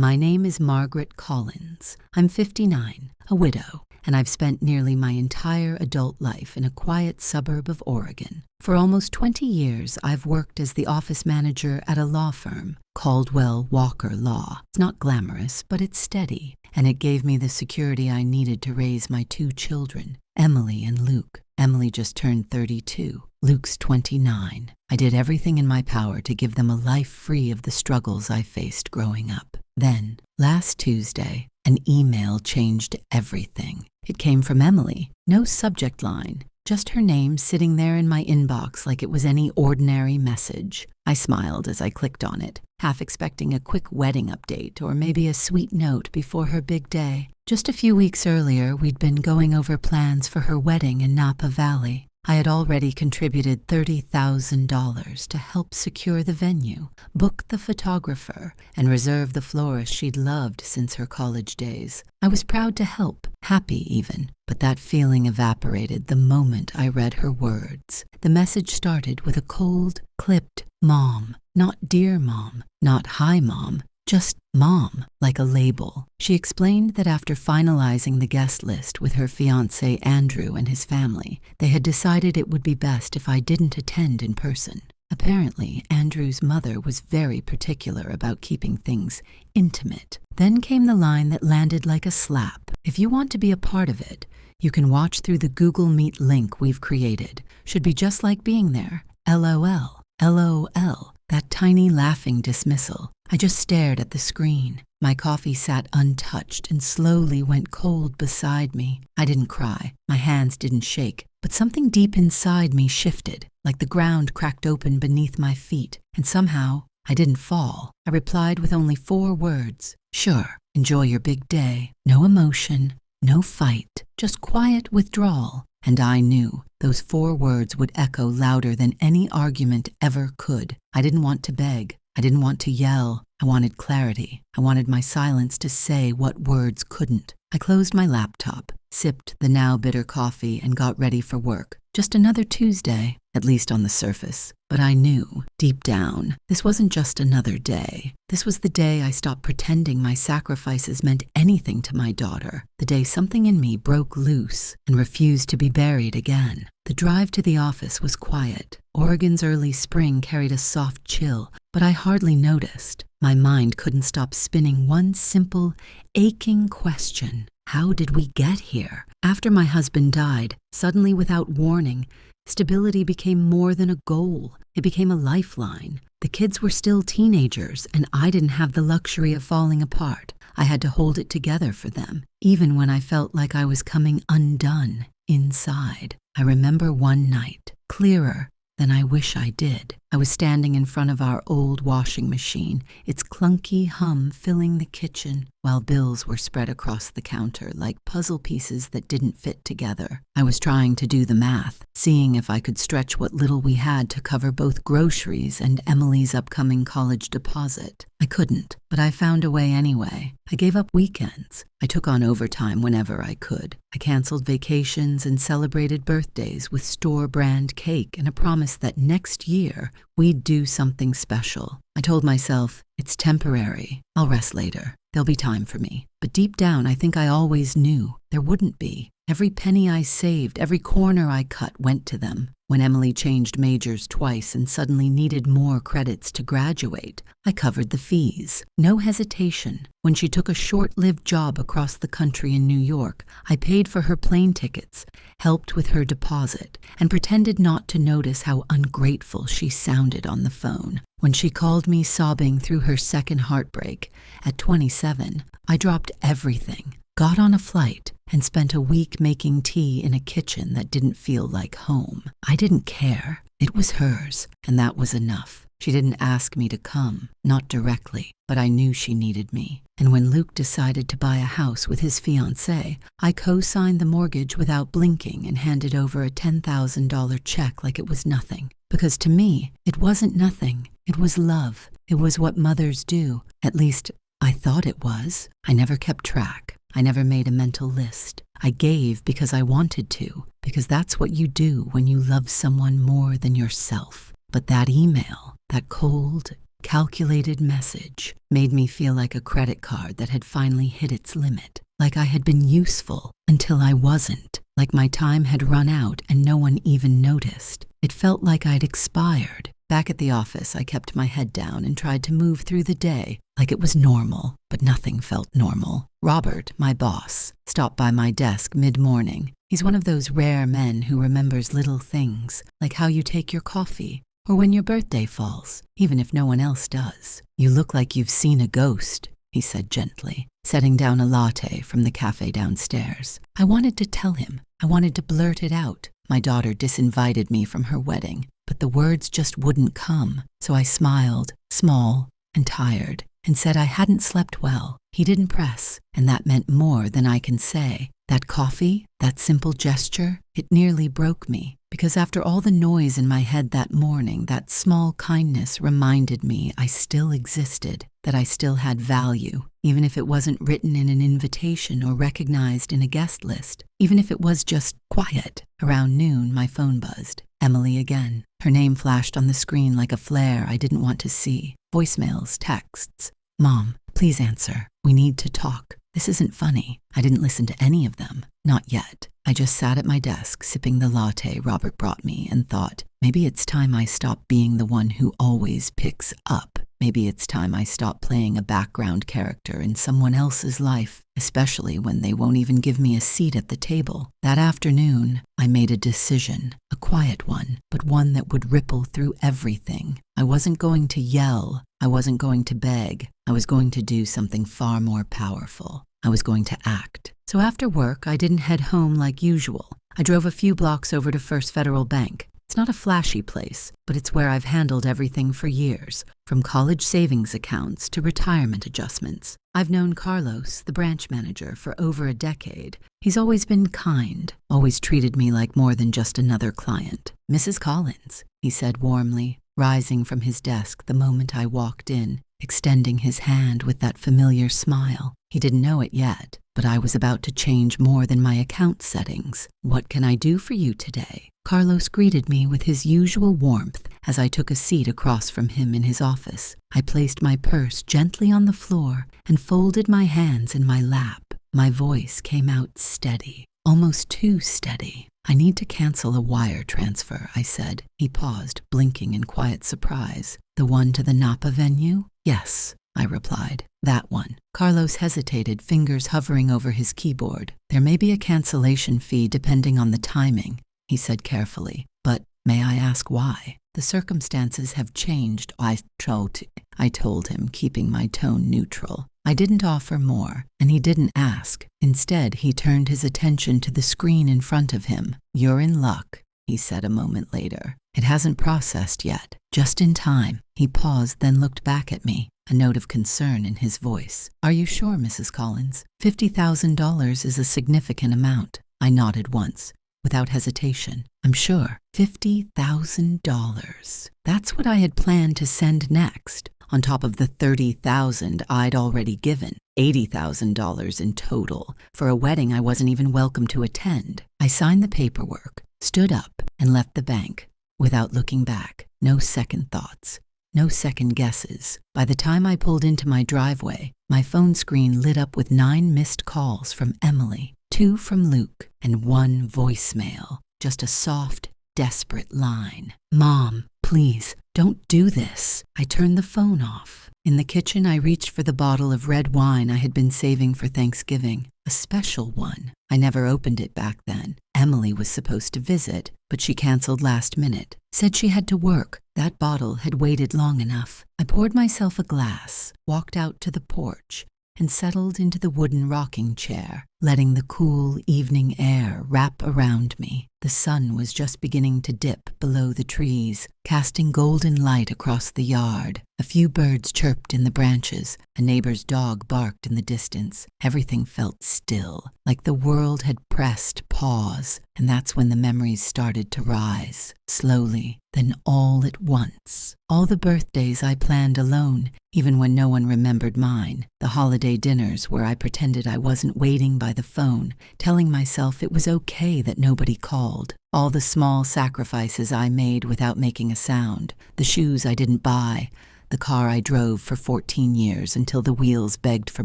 My name is Margaret Collins. I'm 59, a widow, and I've spent nearly my entire adult life in a quiet suburb of Oregon. For almost 20 years, I've worked as the office manager at a law firm, Caldwell Walker Law. It's not glamorous, but it's steady, and it gave me the security I needed to raise my 2 children, Emily and Luke. Emily just turned 32. Luke's 29. I did everything in my power to give them a life free of the struggles I faced growing up. Then, last Tuesday, an email changed everything. It came from Emily. No subject line, just her name sitting there in my inbox like it was any ordinary message. I smiled as I clicked on it, half expecting a quick wedding update or maybe a sweet note before her big day. Just a few weeks earlier, we'd been going over plans for her wedding in Napa Valley. I had already contributed $30,000 to help secure the venue, book the photographer, and reserve the florist she'd loved since her college days. I was proud to help, happy even, but that feeling evaporated the moment I read her words. The message started with a cold, clipped "Mom," not "Dear Mom," not "Hi Mom," just "Mom," like a label. She explained that after finalizing the guest list with her fiancé Andrew and his family, they had decided it would be best if I didn't attend in person. Apparently, Andrew's mother was very particular about keeping things intimate. Then came the line that landed like a slap. If you want to be a part of it, you can watch through the Google Meet link we've created. Should be just like being there. LOL. LOL. That tiny laughing dismissal. I just stared at the screen. My coffee sat untouched and slowly went cold beside me. I didn't cry. My hands didn't shake. But something deep inside me shifted, like the ground cracked open beneath my feet. And somehow, I didn't fall. I replied with only 4 words. Sure, enjoy your big day. No emotion, no fight, just quiet withdrawal. And I knew those 4 words would echo louder than any argument ever could. I didn't want to beg. I didn't want to yell. I wanted clarity. I wanted my silence to say what words couldn't. I closed my laptop, sipped the now bitter coffee, and got ready for work. Just another Tuesday, at least on the surface. But I knew, deep down, this wasn't just another day. This was the day I stopped pretending my sacrifices meant anything to my daughter. The day something in me broke loose and refused to be buried again. The drive to the office was quiet. Oregon's early spring carried a soft chill, but I hardly noticed. My mind couldn't stop spinning one simple, aching question. How did we get here? After my husband died, suddenly without warning, stability became more than a goal. It became a lifeline. The kids were still teenagers, and I didn't have the luxury of falling apart. I had to hold it together for them, even when I felt like I was coming undone inside. I remember one night, clearer than I wish I did. I was standing in front of our old washing machine, its clunky hum filling the kitchen, while bills were spread across the counter like puzzle pieces that didn't fit together. I was trying to do the math, seeing if I could stretch what little we had to cover both groceries and Emily's upcoming college deposit. I couldn't, but I found a way anyway. I gave up weekends. I took on overtime whenever I could. I canceled vacations and celebrated birthdays with store-brand cake and a promise that next year we'd do something special. I told myself, it's temporary. I'll rest later. There'll be time for me. But deep down, I think I always knew there wouldn't be. Every penny I saved, every corner I cut went to them. When Emily changed majors twice and suddenly needed more credits to graduate, I covered the fees. No hesitation. When she took a short-lived job across the country in New York, I paid for her plane tickets, helped with her deposit, and pretended not to notice how ungrateful she sounded on the phone. When she called me sobbing through her second heartbreak at 27, I dropped everything, got on a flight, and spent a week making tea in a kitchen that didn't feel like home. I didn't care. It was hers, and that was enough. She didn't ask me to come, not directly, but I knew she needed me. And when Luke decided to buy a house with his fiancée, I co-signed the mortgage without blinking and handed over a $10,000 check like it was nothing. Because to me, it wasn't nothing. It was love. It was what mothers do. At least, I thought it was. I never kept track. I never made a mental list. I gave because I wanted to, because that's what you do when you love someone more than yourself. But that email, that cold, calculated message made me feel like a credit card that had finally hit its limit, like I had been useful until I wasn't, like my time had run out and no one even noticed. It felt like I'd expired. Back at the office, I kept my head down and tried to move through the day like it was normal, but nothing felt normal. Robert, my boss, stopped by my desk mid-morning. He's one of those rare men who remembers little things, like how you take your coffee, or when your birthday falls, even if no one else does. "You look like you've seen a ghost," he said gently, setting down a latte from the cafe downstairs. I wanted to tell him. I wanted to blurt it out. My daughter disinvited me from her wedding, but the words just wouldn't come. So I smiled, small and tired, and said I hadn't slept well. He didn't press, and that meant more than I can say. That coffee, that simple gesture, it nearly broke me. Because after all the noise in my head that morning, that small kindness reminded me I still existed, that I still had value, even if it wasn't written in an invitation or recognized in a guest list, even if it was just quiet. Around noon, my phone buzzed. Emily again. Her name flashed on the screen like a flare I didn't want to see. Voicemails, texts. "Mom, please answer. We need to talk." This isn't funny. I didn't listen to any of them. Not yet. I just sat at my desk, sipping the latte Robert brought me, and thought, maybe it's time I stop being the one who always picks up. Maybe it's time I stop playing a background character in someone else's life, especially when they won't even give me a seat at the table. That afternoon, I made a decision, a quiet one, but one that would ripple through everything. I wasn't going to yell. I wasn't going to beg. I was going to do something far more powerful. I was going to act. So after work, I didn't head home like usual. I drove a few blocks over to First Federal Bank. It's not a flashy place, but it's where I've handled everything for years, from college savings accounts to retirement adjustments. I've known Carlos, the branch manager, for over a decade. He's always been kind, always treated me like more than just another client. "Mrs. Collins," he said warmly, rising from his desk the moment I walked in, extending his hand with that familiar smile. He didn't know it yet, but I was about to change more than my account settings. "What can I do for you today?" Carlos greeted me with his usual warmth as I took a seat across from him in his office. I placed my purse gently on the floor and folded my hands in my lap. My voice came out steady, almost too steady. "I need to cancel a wire transfer," I said. He paused, blinking in quiet surprise. "The one to the Napa venue?" "Yes," I replied. "That one." Carlos hesitated, fingers hovering over his keyboard. "There may be a cancellation fee depending on the timing," he said carefully. "But may I ask why?" "The circumstances have changed," I told him, keeping my tone neutral. I didn't offer more, and he didn't ask. Instead, he turned his attention to the screen in front of him. "You're in luck," he said a moment later. "It hasn't processed yet. Just in time." He paused, then looked back at me, a note of concern in his voice. "Are you sure, Mrs. Collins? $50,000 is a significant amount." I nodded once, without hesitation. "I'm sure." $50,000. That's what I had planned to send next, on top of the $30,000 I'd already given. $80,000 in total, for a wedding I wasn't even welcome to attend. I signed the paperwork, stood up, and left the bank, without looking back. No second thoughts. No second guesses. By the time I pulled into my driveway, my phone screen lit up with 9 missed calls from Emily, 2 from Luke, and 1 voicemail. Just a soft, desperate line. "Mom, please, don't do this." I turned the phone off. In the kitchen, I reached for the bottle of red wine I had been saving for Thanksgiving. A special one. I never opened it back then. Emily was supposed to visit, but she canceled last minute. Said she had to work. That bottle had waited long enough. I poured myself a glass, walked out to the porch, and settled into the wooden rocking chair, letting the cool evening air wrap around me. The sun was just beginning to dip below the trees, casting golden light across the yard. A few birds chirped in the branches. A neighbor's dog barked in the distance. Everything felt still, like the world had pressed pause, and that's when the memories started to rise, slowly, then all at once. All the birthdays I planned alone, even when no one remembered mine. The holiday dinners where I pretended I wasn't waiting by the phone, telling myself it was okay that nobody called. All the small sacrifices I made without making a sound. The shoes I didn't buy, the car I drove for 14 years until the wheels begged for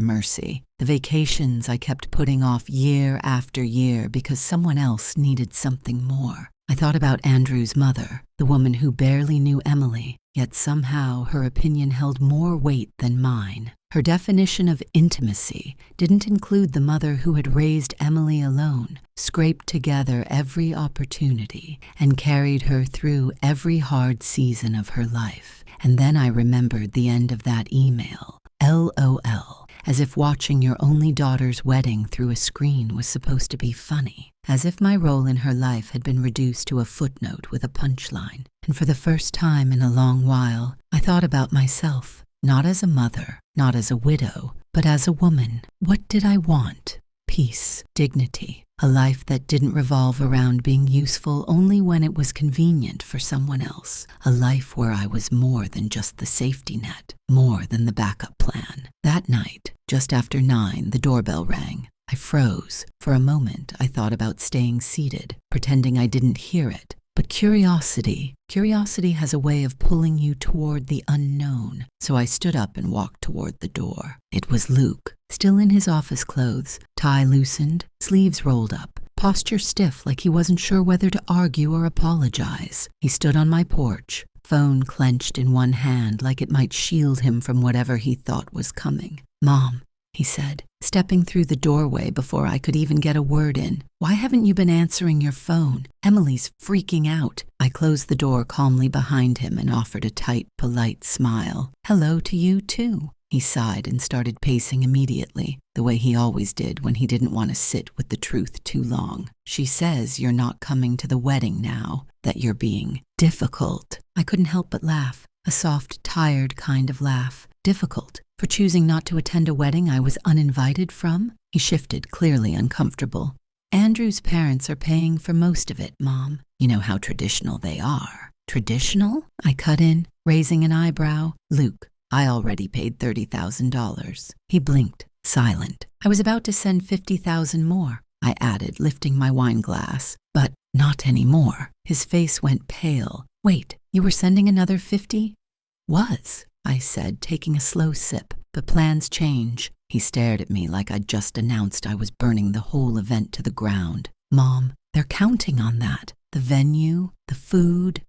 mercy. The vacations I kept putting off year after year because someone else needed something more. I thought about Andrew's mother, the woman who barely knew Emily, yet somehow her opinion held more weight than mine. Her definition of intimacy didn't include the mother who had raised Emily alone, scraped together every opportunity, and carried her through every hard season of her life. And then I remembered the end of that email. LOL. As if watching your only daughter's wedding through a screen was supposed to be funny. As if my role in her life had been reduced to a footnote with a punchline. And for the first time in a long while, I thought about myself, not as a mother, not as a widow, but as a woman. What did I want? Peace, dignity, a life that didn't revolve around being useful only when it was convenient for someone else, a life where I was more than just the safety net, more than the backup plan. That night, just after 9, the doorbell rang. I froze. For a moment, I thought about staying seated, pretending I didn't hear it. But curiosity has a way of pulling you toward the unknown. So I stood up and walked toward the door. It was Luke, still in his office clothes, tie loosened, sleeves rolled up, posture stiff like he wasn't sure whether to argue or apologize. He stood on my porch, phone clenched in one hand like it might shield him from whatever he thought was coming. "Mom," he said, stepping through the doorway before I could even get a word in. "Why haven't you been answering your phone? Emily's freaking out." I closed the door calmly behind him and offered a tight, polite smile. "Hello to you, too." He sighed and started pacing immediately, the way he always did when he didn't want to sit with the truth too long. "She says you're not coming to the wedding now, that you're being difficult." I couldn't help but laugh, a soft, tired kind of laugh. Difficult? For choosing not to attend a wedding I was uninvited from? He shifted, clearly uncomfortable. "Andrew's parents are paying for most of it, Mom. You know how traditional they are." "Traditional?" I cut in, raising an eyebrow. "Luke, I already paid $30,000. He blinked, silent. "I was about to send 50,000 more, I added, lifting my wine glass. "But not anymore." His face went pale. "Wait, you were sending another 50? "Was," I said, taking a slow sip. "But plans change." He stared at me like I'd just announced I was burning the whole event to the ground. "Mom, they're counting on that. The venue, the food,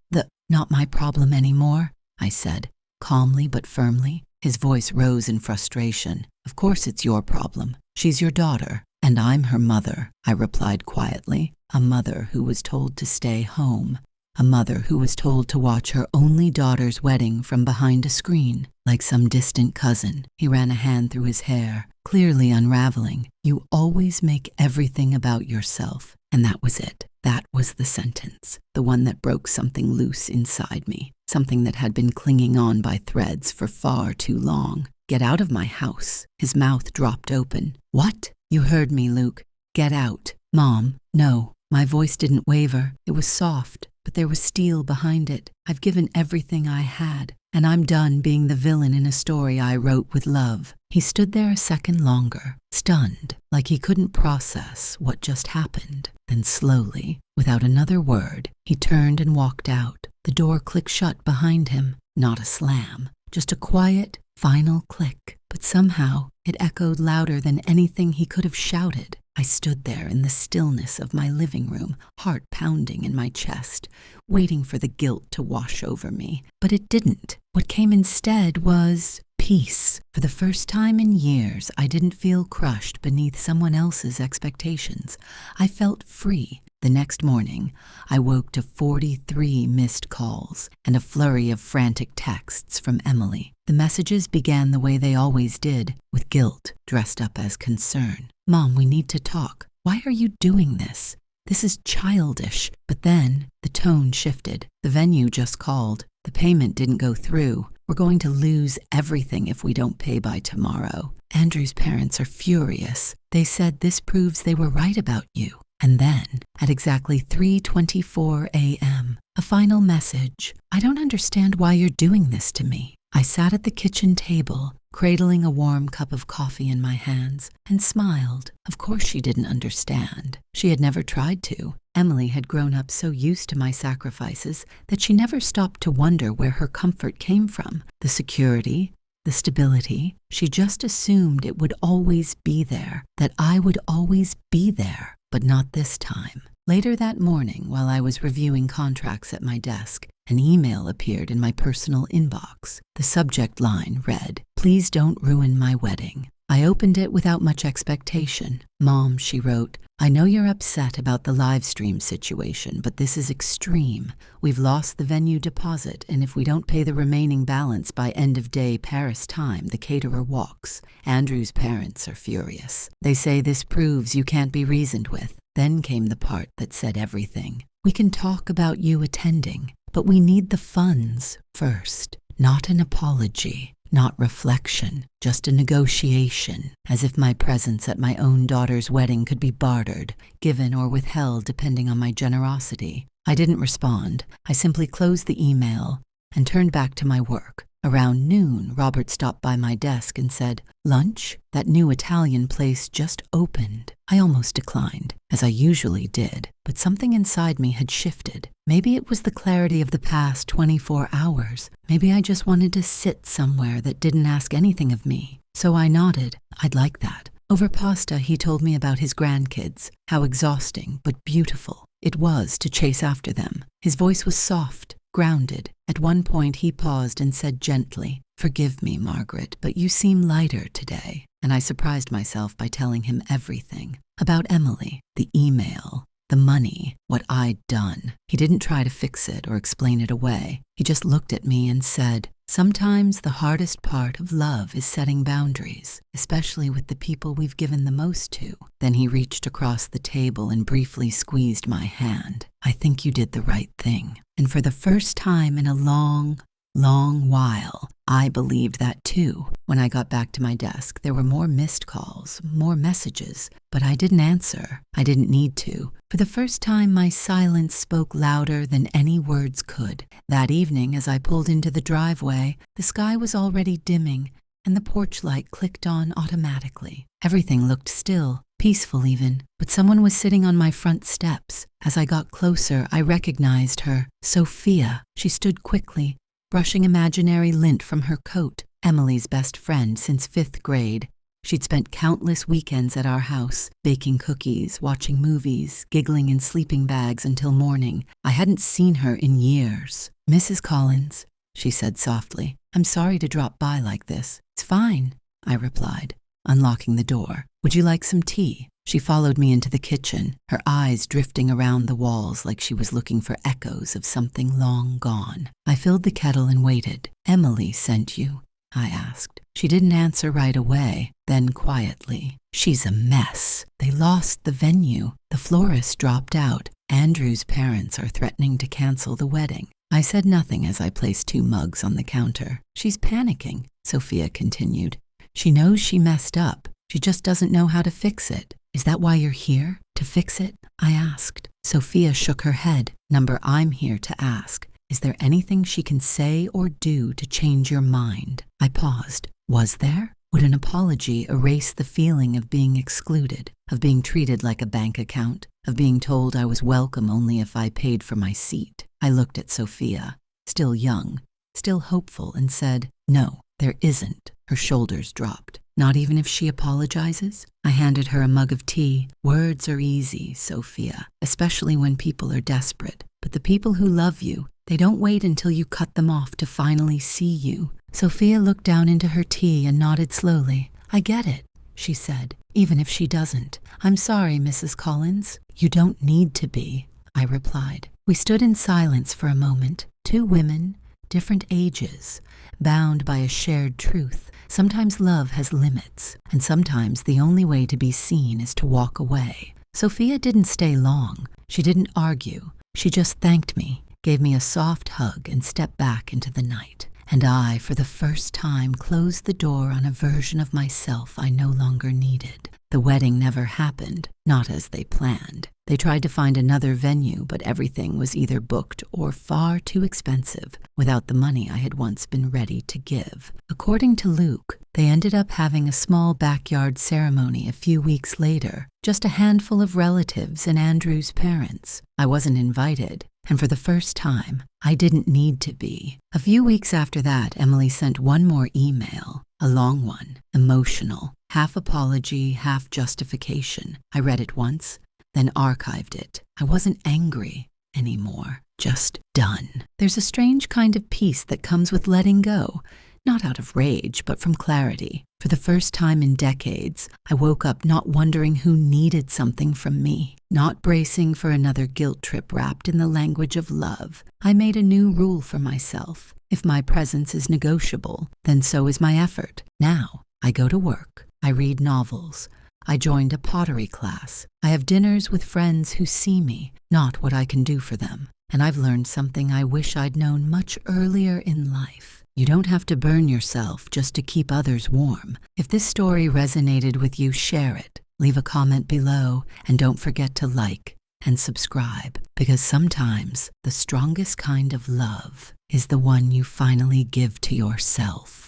not my problem anymore," I said, calmly but firmly. His voice rose in frustration. "Of course it's your problem. She's your daughter, and I'm her mother," I replied quietly. A mother who was told to stay home. A mother who was told to watch her only daughter's wedding from behind a screen, like some distant cousin. He ran a hand through his hair, clearly unraveling. "You always make everything about yourself." And that was it. That was the sentence, the one that broke something loose inside me, something that had been clinging on by threads for far too long. "Get out of my house." His mouth dropped open. "What?" "You heard me, Luke. Get out." "Mom, no." My voice didn't waver. It was soft, but there was steel behind it. "I've given everything I had, and I'm done being the villain in a story I wrote with love." He stood there a second longer, stunned, like he couldn't process what just happened. Then slowly, without another word, he turned and walked out. The door clicked shut behind him. Not a slam, just a quiet, final click. But somehow, it echoed louder than anything he could have shouted. I stood there in the stillness of my living room, heart pounding in my chest, waiting for the guilt to wash over me. But it didn't. What came instead was peace. For the first time in years, I didn't feel crushed beneath someone else's expectations. I felt free. The next morning, I woke to 43 missed calls and a flurry of frantic texts from Emily. The messages began the way they always did, with guilt dressed up as concern. "Mom, we need to talk. Why are you doing this? This is childish." But then, the tone shifted. "The venue just called. The payment didn't go through. We're going to lose everything if we don't pay by tomorrow. Andrew's parents are furious. They said this proves they were right about you." And then, at exactly 3:24 a.m., a final message. "I don't understand why you're doing this to me." I sat at the kitchen table, cradling a warm cup of coffee in my hands, and smiled. Of course she didn't understand. She had never tried to. Emily had grown up so used to my sacrifices that she never stopped to wonder where her comfort came from. The security, the stability. She just assumed it would always be there, that I would always be there, but not this time. Later that morning, while I was reviewing contracts at my desk, an email appeared in my personal inbox. The subject line read, "Please don't ruin my wedding." I opened it without much expectation. "Mom," she wrote, "I know you're upset about the LIVESTREAM situation, but this is extreme. We've lost the venue deposit, and if we don't pay the remaining balance by end of day Paris time, the caterer walks. Andrew's parents are furious. They say this proves you can't be reasoned with." Then came the part that said everything. "We can talk about you attending, but we need the funds first. Not an apology, not reflection, just a negotiation, as if my presence at my own daughter's wedding could be bartered, given or withheld depending on my generosity." I didn't respond. I simply closed the email and turned back to my work. Around noon, Robert stopped by my desk and said, "Lunch? That new Italian place just opened." I almost declined, as I usually did, but something inside me had shifted. Maybe it was the clarity of the past 24 hours. Maybe I just wanted to sit somewhere that didn't ask anything of me. So I nodded. I'd like that. Over pasta, he told me about his grandkids, how exhausting but beautiful it was to chase after them. His voice was soft, grounded. At one point, he paused and said gently, "Forgive me, Margaret, but you seem lighter today." And I surprised myself by telling him everything. About Emily, the email, the money, what I'd done. He didn't try to fix it or explain it away. He just looked at me and said, "Sometimes the hardest part of love is setting boundaries, especially with the people we've given the most to." Then he reached across the table and briefly squeezed my hand. "I think you did the right thing." And for the first time in a long while, I believed that too. When I got back to my desk, there were more missed calls, more messages, but I didn't answer. I didn't need to. For the first time, my silence spoke louder than any words could. That evening, as I pulled into the driveway, the sky was already dimming, and the porch light clicked on automatically. Everything looked still, peaceful even, but someone was sitting on my front steps. As I got closer, I recognized her, Sophia. She stood quickly, brushing imaginary lint from her coat. Emily's best friend since 5th grade. She'd spent countless weekends at our house, baking cookies, watching movies, giggling in sleeping bags until morning. I hadn't seen her in years. "Mrs. Collins," she said softly, "I'm sorry to drop by like this." "It's fine," I replied, unlocking the door. "Would you like some tea?" She followed me into the kitchen, her eyes drifting around the walls like she was looking for echoes of something long gone. I filled the kettle and waited. "Emily sent you?" I asked. She didn't answer right away. Then quietly, "She's a mess. They lost the venue. The florist dropped out. Andrew's parents are threatening to cancel the wedding." I said nothing as I placed 2 mugs on the counter. "She's panicking," Sophia continued. "She knows she messed up. She just doesn't know how to fix it." "Is that why you're here? To fix it?" I asked. Sophia shook her head. "Number, I'm here to ask, is there anything she can say or do to change your mind?" I paused. Was there? Would an apology erase the feeling of being excluded, of being treated like a bank account, of being told I was welcome only if I paid for my seat? I looked at Sophia, still young, still hopeful, and said, "No, there isn't." Her shoulders dropped. "Not even if she apologizes?" I handed her a mug of tea. "Words are easy, Sophia, especially when people are desperate. But the people who love you, they don't wait until you cut them off to finally see you." Sophia looked down into her tea and nodded slowly. "I get it," she said, "even if she doesn't. I'm sorry, Mrs. Collins." "You don't need to be," I replied. We stood in silence for a moment, 2 women, different ages, bound by a shared truth. Sometimes love has limits, and sometimes the only way to be seen is to walk away. Sophia didn't stay long. She didn't argue. She just thanked me, gave me a soft hug, and stepped back into the night. And I, for the first time, closed the door on a version of myself I no longer needed. The wedding never happened, not as they planned. They tried to find another venue, but everything was either booked or far too expensive without the money I had once been ready to give. According to Luke, they ended up having a small backyard ceremony a few weeks later, just a handful of relatives and Andrew's parents. I wasn't invited, and for the first time, I didn't need to be. A few weeks after that, Emily sent one more email, a long one, emotional, half apology, half justification. I read it once, then archived it. I wasn't angry anymore, just done. There's a strange kind of peace that comes with letting go, not out of rage, but from clarity. For the first time in decades, I woke up not wondering who needed something from me, not bracing for another guilt trip wrapped in the language of love. I made a new rule for myself. If my presence is negotiable, then so is my effort. Now, I go to work. I read novels. I joined a pottery class. I have dinners with friends who see me, not what I can do for them. And I've learned something I wish I'd known much earlier in life. You don't have to burn yourself just to keep others warm. If this story resonated with you, share it. Leave a comment below, and don't forget to like and subscribe, because sometimes the strongest kind of love is the one you finally give to yourself.